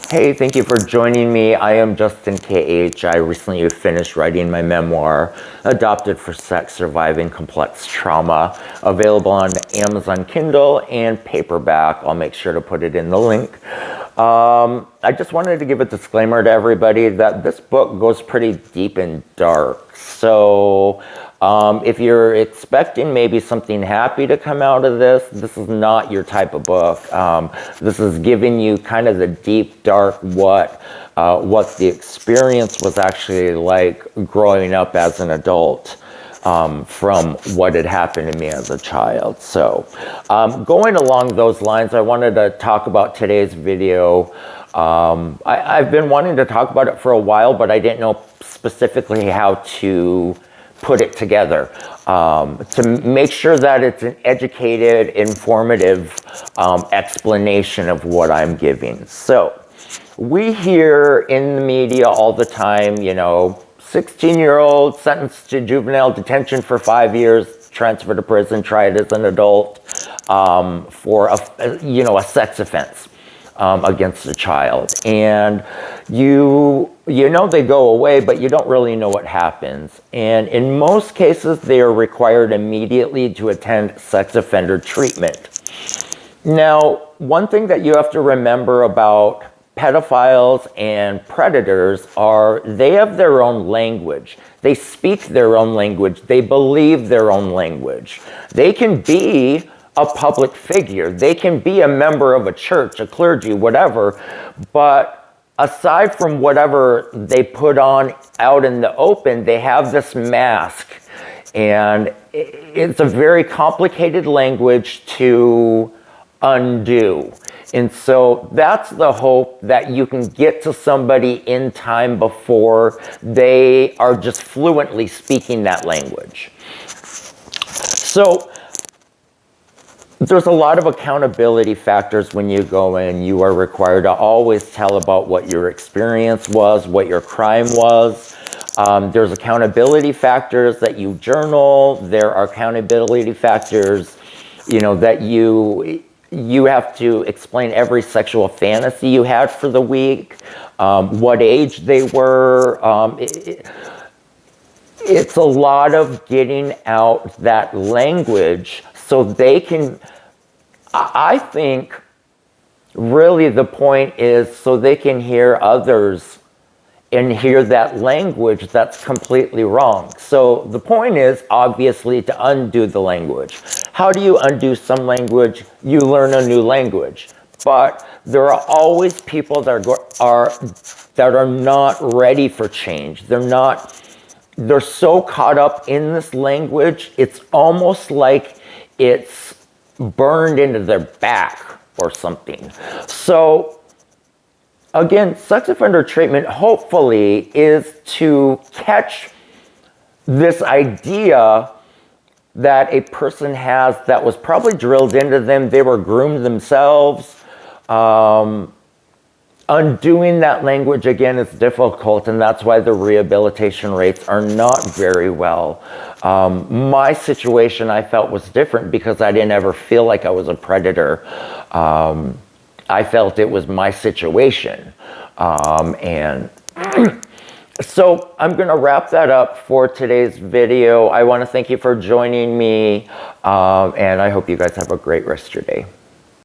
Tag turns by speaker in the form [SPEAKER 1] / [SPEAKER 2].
[SPEAKER 1] Hey, thank you for joining me. I am Justin KH. I recently finished writing my memoir, Adopted for Sex: Surviving Complex Trauma, available on Amazon Kindle and paperback. I'll make sure to put it in the link. I just wanted to give a disclaimer to everybody that this book goes pretty deep and dark. So if you're expecting maybe something happy to come out of this, this is not your type of book. This is giving you kind of the deep, dark what the experience was actually like growing up as an adult. From what had happened to me as a child. So going along those lines, I wanted to talk about today's video. I've been wanting to talk about it for a while, but I didn't know specifically how to put it together to make sure that it's an educated, informative explanation of what I'm giving. So we hear in the media all the time, 16-year-old sentenced to juvenile detention for 5 years, transferred to prison, tried as an adult for a sex offense against a child. And they go away, but you don't really know what happens. And in most cases, they are required immediately to attend sex offender treatment. Now, one thing that you have to remember about pedophiles and predators are they have their own language. They speak their own language. They believe their own language. They can be a public figure. They can be a member of a church, a clergy, whatever. But aside from whatever they put on out in the open, they have this mask. And it's a very complicated language to undo. And so that's the hope, that you can get to somebody in time before they are just fluently speaking that language. So there's a lot of accountability factors when you go in. You are required to always tell about what your experience was, what your crime was. There's accountability factors that you journal. There are accountability factors, that you have to explain every sexual fantasy you had for the week, what age they were. It's a lot of getting out that language so they can, I think, really the point is so they can hear others and hear that language that's completely wrong. So the point is obviously to undo the language. How do you undo some language? You learn a new language. But there are always people that are not ready for change. They're so caught up in this language, it's almost like it's burned into their back or something. So again, sex offender treatment hopefully is to catch this idea that a person has that was probably drilled into them. They were groomed themselves. Undoing that language again is difficult, and that's why the rehabilitation rates are not very well. My situation I felt was different because I didn't ever feel like I was a predator. I felt it was my situation. And so I'm going to wrap that up for today's video. I want to thank you for joining me, and I hope you guys have a great rest of your day.